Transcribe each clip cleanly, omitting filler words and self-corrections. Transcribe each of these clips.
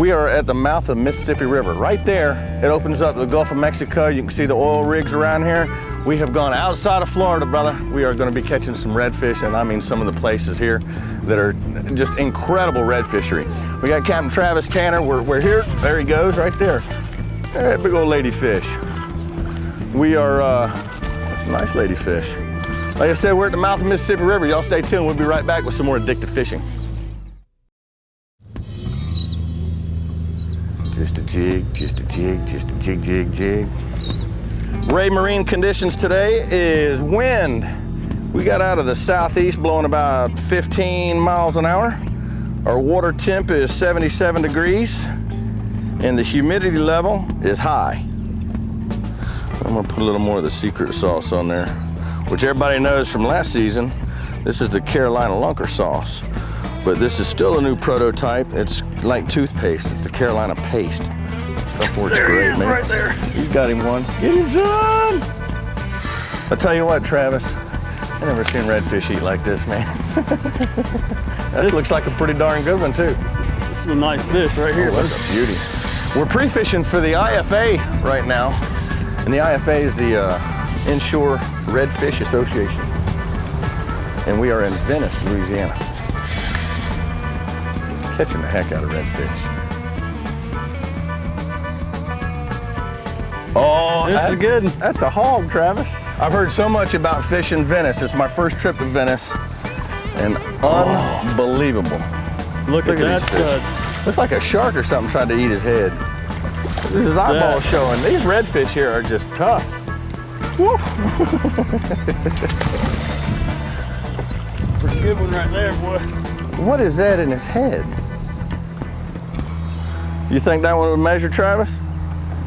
We are at the mouth of the Mississippi River. Right there, it opens up the Gulf of Mexico. You can see the oil rigs around here. We have gone outside of Florida, brother. We are gonna be catching some redfish, and I mean some of the places here that are just incredible red fishery. We got Capt Travis Tanner. We're here. There he goes, right there. Hey, big old ladyfish. We are, that's a nice ladyfish. Like I said, we're at the mouth of the Mississippi River. Y'all stay tuned. We'll be right back with some more addictive fishing. Just a jig, just a jig, just a jig, jig, jig. Ray marine conditions today is wind. We got out of the southeast blowing about 15 miles an hour. Our water temp is 77 degrees and the humidity level is high. I'm gonna put a little more of the secret sauce on there, which everybody knows from last season. This is the Carolina lunker sauce. But this is still a new prototype. It's like toothpaste. It's the Carolina paste. Stuff works great, man. Right there. You got him one. Get him done. I'll tell you what, Travis. I never seen redfish eat like this, man. This looks like a pretty darn good one too. This is a nice fish right here. Oh, that's a beauty. We're pre-fishing for the IFA right now, and the IFA is the Inshore Redfish Association, and we are in Venice, Louisiana. Catching the heck out of redfish. Oh, this is good. That's a hog, Travis. I've heard so much about fish in Venice. It's my first trip to Venice, and unbelievable. Look at that stud. Looks like a shark or something tried to eat his head. This is eyeball showing. These redfish here are just tough. Woo. It's a pretty good one right there, boy. What is that in his head? You think that one would measure, Travis?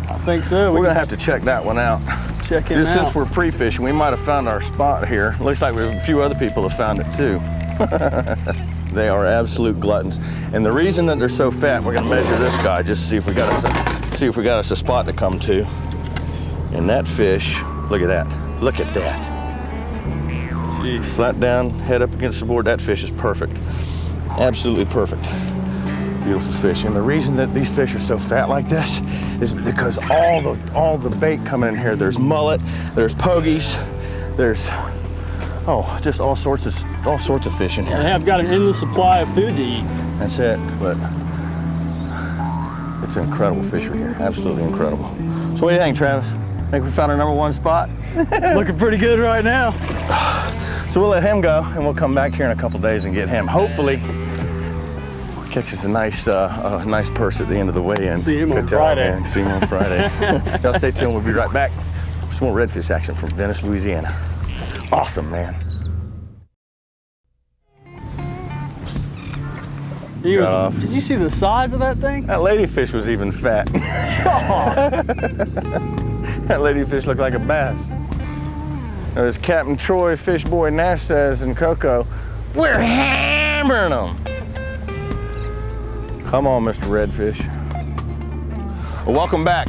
I think so. We're gonna have to check that one out. Check him out. Just since we're pre-fishing, we might have found our spot here. Looks like a few other people have found it too. They are absolute gluttons. And the reason that they're so fat, we're gonna measure this guy just to see if we got us a spot to come to. And that fish, look at that. Look at that. Jeez. Flat down, head up against the board. That fish is perfect. Absolutely perfect. Beautiful fish. And the reason that these fish are so fat like this is because all the bait coming in here. There's mullet, there's pogies, there's just all sorts of fish in here. They have got an endless supply of food to eat. That's it. But it's an incredible fishery here. Absolutely incredible. So what do you think, Travis? Think we found our #1 spot? Looking pretty good right now. So we'll let him go, and we'll come back here in a couple days and get him. Hopefully, catch us a nice purse at the end of the weigh-in. See him on Friday. Man. See him on Friday. Y'all stay tuned. We'll be right back with some more redfish action from Venice, Louisiana. Awesome, man. Did you see the size of that thing? That ladyfish was even fat. That ladyfish looked like a bass. As Captain Troy, Fish Boy Nash says in Coco, we're hammering them. Come on, Mr. Redfish. Well, welcome back.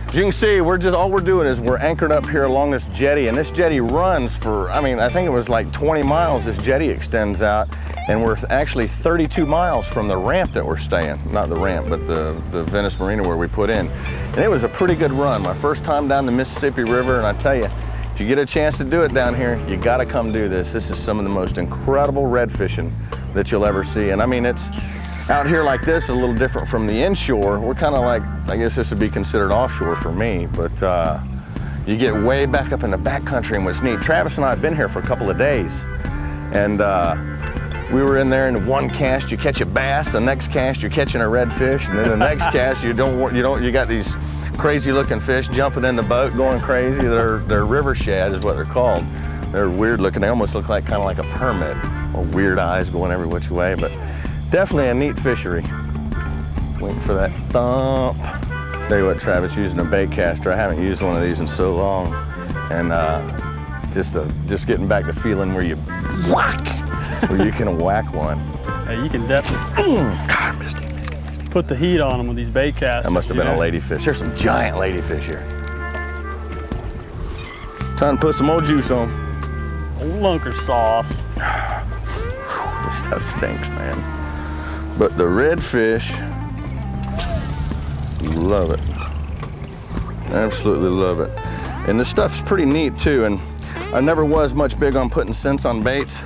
As you can see, all we're doing is we're anchored up here along this jetty, and this jetty runs for, I think it was like 20 miles this jetty extends out, and we're actually 32 miles from the ramp that we're staying. Not the ramp, but the Venice Marina where we put in. And it was a pretty good run. My first time down the Mississippi River, and I tell you, if you get a chance to do it down here, you gotta come do this. This is some of the most incredible red fishing that you'll ever see. And I mean, it's out here like this, a little different from the inshore. We're kind of like, I guess this would be considered offshore for me, but you get way back up in the backcountry, and what's neat, Travis and I have been here for a couple of days, and we were in there, and one cast you catch a bass, the next cast you're catching a redfish, and then the next cast you got these crazy looking fish jumping in the boat, going crazy. They're river shad is what they're called. They're weird looking. They almost look like kind of like a permit, or weird eyes going every which way, but definitely a neat fishery. Waiting for that thump. Tell you what, Travis, using a bait caster. I haven't used one of these in so long, and just getting back to feeling where you whack, where you can whack one. Hey, you can definitely. God, Misty. Put the heat on them with these bait casters. That must have been a ladyfish. There's some giant ladyfish here. Time to put some more juice on. Old lunker sauce. This stuff stinks, man. But the redfish Love it. Absolutely love it. And this stuff's pretty neat too. And I never was much big on putting scents on baits,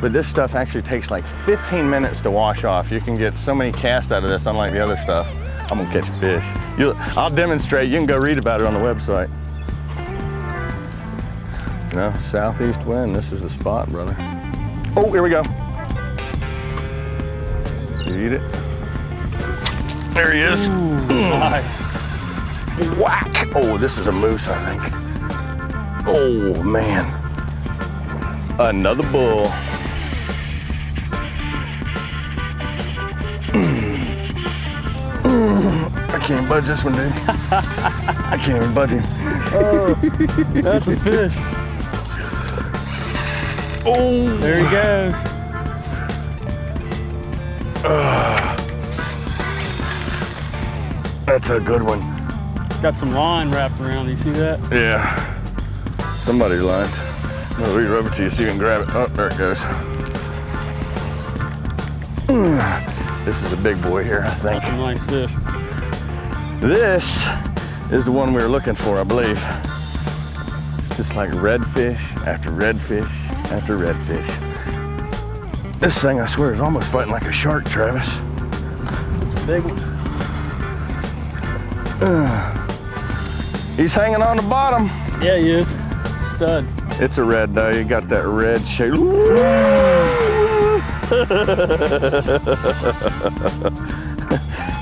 but this stuff actually takes like 15 minutes to wash off. You can get so many casts out of this, unlike the other stuff. I'm gonna catch fish. I'll demonstrate. You can go read about it on the website. You know, southeast wind, this is the spot, brother. Oh, here we go. You eat it? There he is. Ooh, nice. Whack! Oh, this is a moose, I think. Oh, man. Another bull. I can't budge this one, dude. I can't even budge him. Oh, that's a fish. Oh! There he goes. That's a good one. Got some line wrapped around. You see that? Yeah. Somebody's line. I'm gonna reach over to you so you can grab it. Oh, there it goes. This is a big boy here, I think. That's a nice fish. This is the one we were looking for, I believe. It's just like redfish after redfish after redfish. This thing, I swear, is almost fighting like a shark, Travis. It's a big one. He's hanging on the bottom. Yeah, he is. Stud. It's a red though. You got that red shape.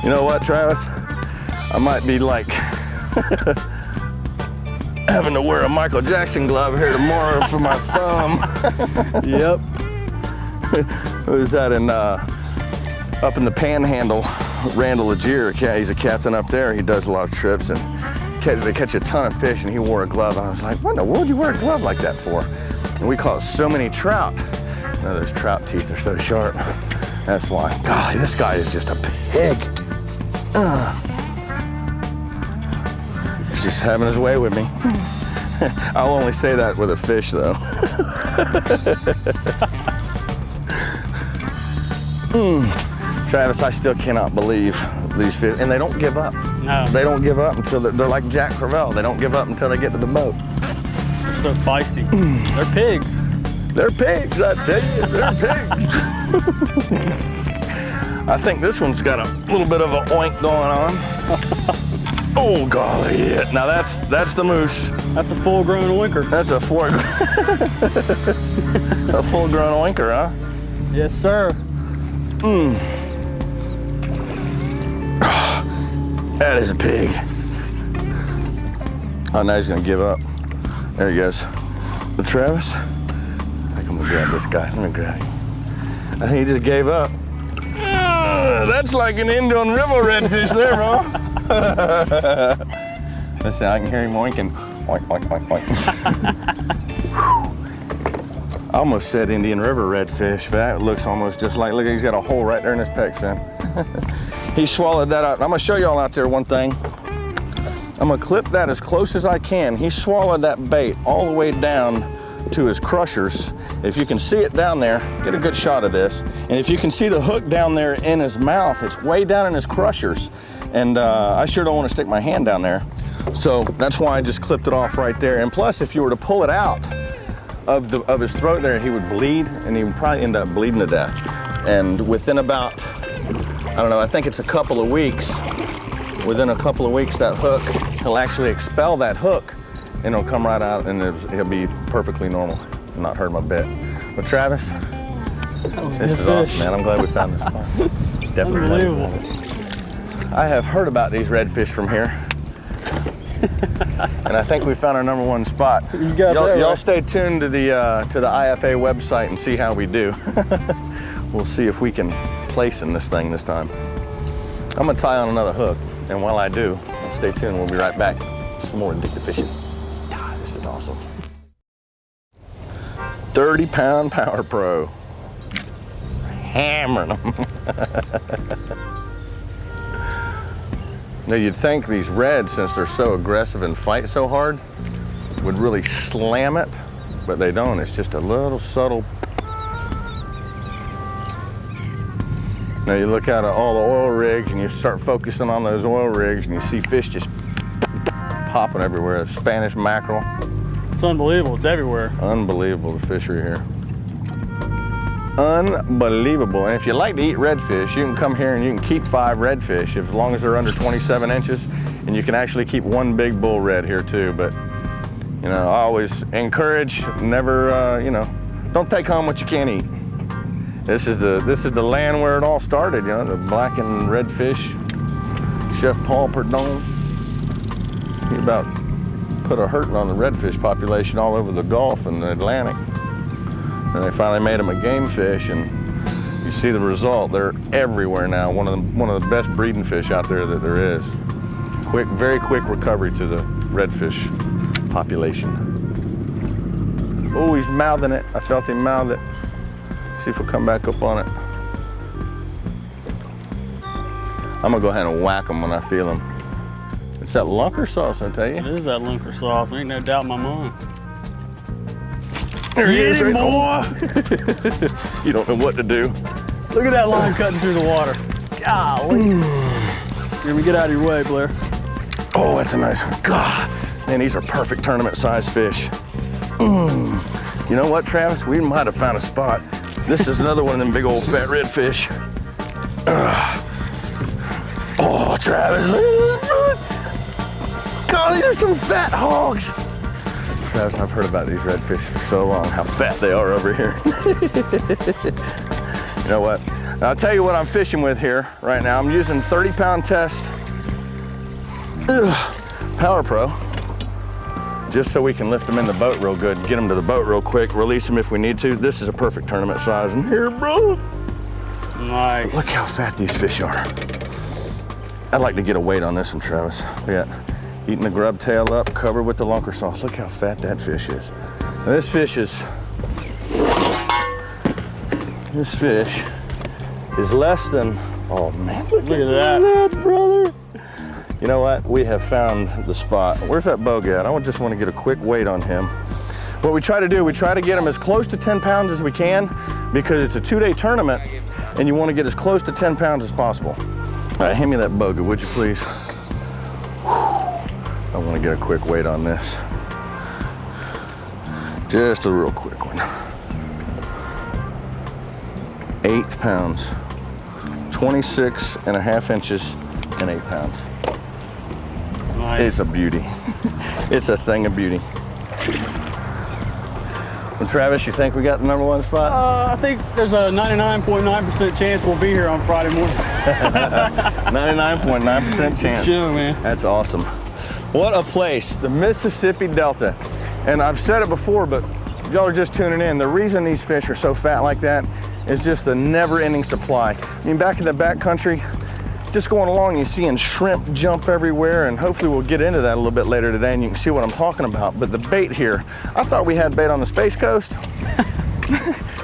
You know what, Travis? I might be like having to wear a Michael Jackson glove here tomorrow for my thumb. Yep. Who's that in up in the Panhandle? Randall Legier, he's a captain up there. He does a lot of trips and they catch a ton of fish, and he wore a glove. I was like, what in the world do you wear a glove like that for? And we caught so many trout. No, those trout teeth are so sharp. That's why. Golly, this guy is just a pig. He's just having his way with me. I'll only say that with a fish, though. Travis, I still cannot believe these fish, and they don't give up. No. They don't give up until they're like Jack Crevalle. They don't give up until they get to the boat. They're so feisty. They're pigs. They're pigs, I tell you, they're pigs. I think this one's got a little bit of an oink going on. Oh, golly, yeah. Now that's the moose. That's a full-grown oinker. That's a full-grown oinker, huh? Yes, sir. That is a pig. Oh, now he's gonna give up. There he goes. But Travis, I think I'm gonna grab this guy. Let me grab him. I think he just gave up. That's like an Indian River redfish there, bro. Listen, I can hear him oinking. Oink, oink, oink, oink. I almost said Indian River redfish, but that looks almost just like, look, he's got a hole right there in his pec fin. He swallowed that out. I'm gonna show y'all out there one thing. I'm gonna clip that as close as I can. He swallowed that bait all the way down to his crushers. If you can see it down there, get a good shot of this. And if you can see the hook down there in his mouth, it's way down in his crushers. And I sure don't want to stick my hand down there. So that's why I just clipped it off right there. And plus, if you were to pull it out of his throat there, he would bleed, and he would probably end up bleeding to death. And within about, I don't know, I think it's a couple of weeks, within a couple of weeks, that hook, he'll actually expel that hook, and it'll come right out, and it'll be perfectly normal, not hurt him a bit. But Travis, this is awesome, man. I'm glad we found this spot. Definitely unbelievable. I have heard about these redfish from here. And I think we found our #1 spot. You got that y'all right. stay tuned to the IFA website and see how we do. We'll see if we can place in this thing this time. I'm gonna tie on another hook, and while I do, stay tuned. We'll be right back. Some more addictive fishing. Ah, this is awesome. 30-pound Power Pro. Hammering them. Now you'd think these reds, since they're so aggressive and fight so hard, would really slam it, but they don't. It's just a little subtle. Now you look out at all the oil rigs and you start focusing on those oil rigs and you see fish just popping everywhere. Spanish mackerel. It's unbelievable, it's everywhere. Unbelievable, the fishery here. Unbelievable. And if you like to eat redfish, you can come here and you can keep 5 redfish as long as they're under 27 inches. And you can actually keep 1 big bull red here too. But, you know, I always encourage, never, you know, don't take home what you can't eat. This is the land where it all started, you know, the black and redfish. Chef Paul Perdon. He about put a hurting on the redfish population all over the Gulf and the Atlantic. And they finally made them a game fish, and you see the result. They're everywhere now. One of the best breeding fish out there that there is. Very quick recovery to the redfish population. Oh, he's mouthing it. I felt him mouth it. See if we'll come back up on it. I'm gonna go ahead and whack him when I feel him. It's that lunker sauce, I tell you. It is that lunker sauce. There ain't no doubt in my mind. There he is, right boy. You don't know what to do. Look at that line cutting through the water. Golly. Here we get out of your way, Blair. Oh, that's a nice one. God, man, these are perfect tournament size fish. You know what, Travis? We might have found a spot. This is another one of them big old fat redfish. Oh, Travis, God, these are some fat hogs. Travis, I've heard about these redfish for so long, how fat they are over here. You know what? Now, I'll tell you what I'm fishing with here right now. I'm using 30-pound test Power Pro, just so we can lift them in the boat real good, get them to the boat real quick, release them if we need to. This is a perfect tournament size in here, bro. Nice. Look how fat these fish are. I'd like to get a weight on this one, Travis. We got eating the grub tail up, covered with the lunker sauce. Look how fat that fish is. Now, this fish is less than, oh man, look at that, brother. You know what? We have found the spot. Where's that bogue at? I just want to get a quick weight on him. What we try to do, we try to get him as close to 10 pounds as we can, because it's a 2-day tournament and you want to get as close to 10 pounds as possible. All right, hand me that bogue, would you please? I want to get a quick weight on this. Just a real quick one. 8 pounds, 26.5 inches and 8 pounds. Nice. It's a beauty. It's a thing of beauty. Well, Travis, you think we got the #1 spot? I think there's a 99.9% chance we'll be here on Friday morning. 99.9% chance. Sure, man. That's awesome. What a place, the Mississippi Delta. And I've said it before, but y'all are just tuning in. The reason these fish are so fat like that is just the never-ending supply. I mean, back in the backcountry, just going along, you're seeing shrimp jump everywhere, and hopefully we'll get into that a little bit later today and you can see what I'm talking about. But the bait here, I thought we had bait on the Space Coast.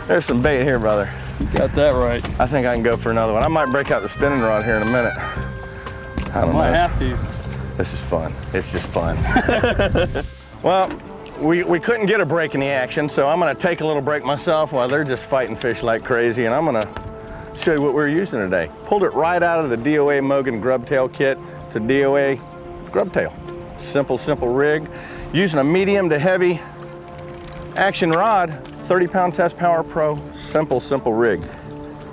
There's some bait here, brother. You got that right. I think I can go for another one. I might break out the spinning rod here in a minute. I don't know. Might have to. This is fun. It's just fun. Well, we couldn't get a break in the action, so I'm gonna take a little break myself while they're just fighting fish like crazy, and I'm gonna show you what we're using today. Pulled it right out of the DOA Mogan grub tail kit. It's a DOA grub tail. Simple rig. Using a medium to heavy action rod, 30-pound test Power Pro, simple rig.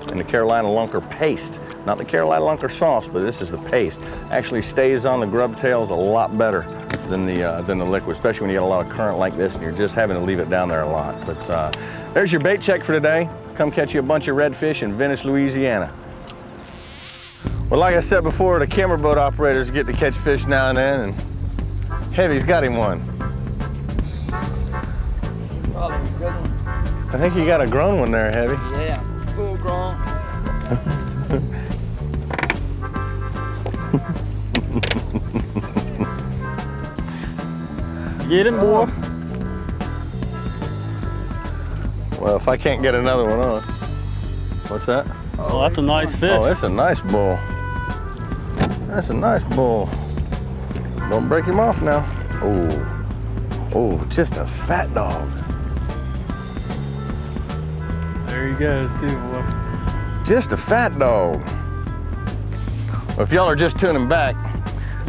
And the Carolina Lunker paste. Not the Carolina Lunker sauce, but this is the paste. Actually stays on the grub tails a lot better than the liquid, especially when you get a lot of current like this and you're just having to leave it down there a lot. But there's your bait check for today. Come catch you a bunch of redfish in Venice, Louisiana. Well, like I said before, the camera boat operators get to catch fish now and then, and Heavy's got him one. Probably a good one. I think you got a grown one there, Heavy. Yeah, full grown. Get him, boy. Well, if I can't get another one on. What's that? Oh, that's a nice fish. Oh, that's a nice bull. That's a nice bull. Don't break him off now. Oh, just a fat dog. There he goes, too, boy. Just a fat dog. Well, if y'all are just tuning back,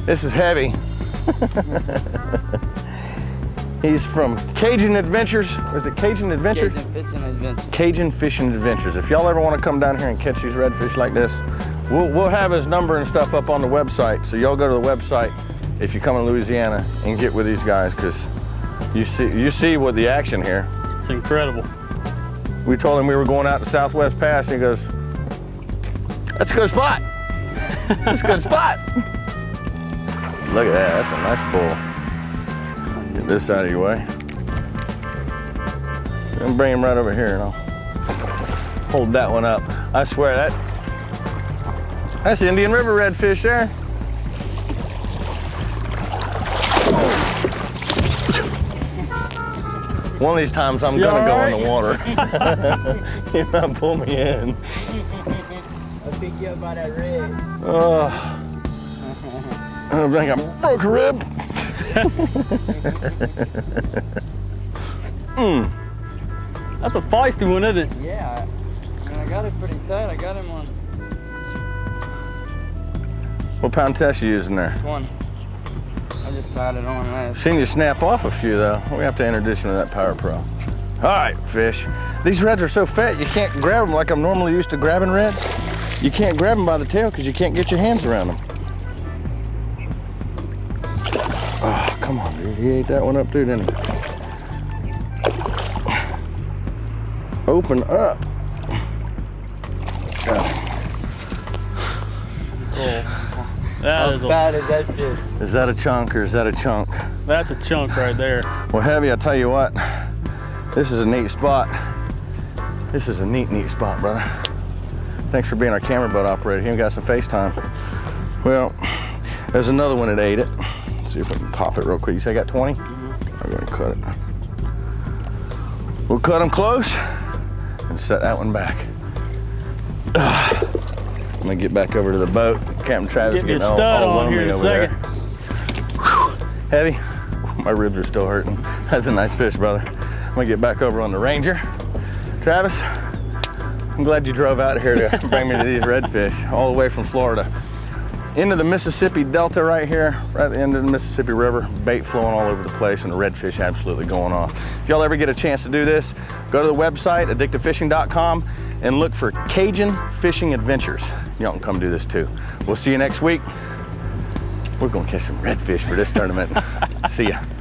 this is Heavy. He's from Cajun Adventures. Is it Cajun Adventures? Cajun Fishing Adventures. Cajun Fishing Adventures. If y'all ever want to come down here and catch these redfish like this, we'll have his number and stuff up on the website. So y'all go to the website if you come in Louisiana and get with these guys, because you see what the action here. It's incredible. We told him we were going out to Southwest Pass, and he goes, "That's a good spot. That's a good spot." Look at that. That's a nice bull. Get this out of your way. And bring him right over here, and I'll hold that one up. I swear that's Indian River redfish there. One of these times I'm gonna go in the water. You might pull me in. I'll pick you up by that red. I think I broke a rib. That's a feisty one, isn't it? Yeah, I mean, I got it pretty tight. I got him on What pound test you using there? one. I just tied it on last. Seen you snap off a few though. We have to introduce you to that Power Pro. All right, fish. These reds are so fat you can't grab them like I'm normally used to grabbing reds. You can't grab them by the tail because you can't get your hands around them. Oh, come on, dude. He ate that one up too, didn't he? Open up. That is How fat is that fish? Is that a chunk or is that a chunk? that's a chunk right there. Well, Heavy, I tell you what, this is a neat spot. This is a neat spot, brother. Thanks for being our camera boat operator. Here we got some FaceTime. Well, there's another one that ate it. Let's see if I can pop it real quick. You say I got 20? I'm gonna cut it. We'll cut them close and set that one back. I'm gonna get back over to the boat. Captain Travis Get me a getting stud all on here in a lonely over there. second. Heavy, my ribs are still hurting. That's a nice fish, brother. I'm gonna get back over on the Ranger. Travis, I'm glad you drove out here to bring me to these redfish, all the way from Florida. Into the Mississippi Delta right here, right at the end of the Mississippi River, bait flowing all over the place and the redfish absolutely going off. If y'all ever get a chance to do this, go to the website, addictivefishing.com, and look for Cajun Fishing Adventures. Y'all can come do this too. We'll see you next week. We're gonna catch some redfish for this tournament. See ya.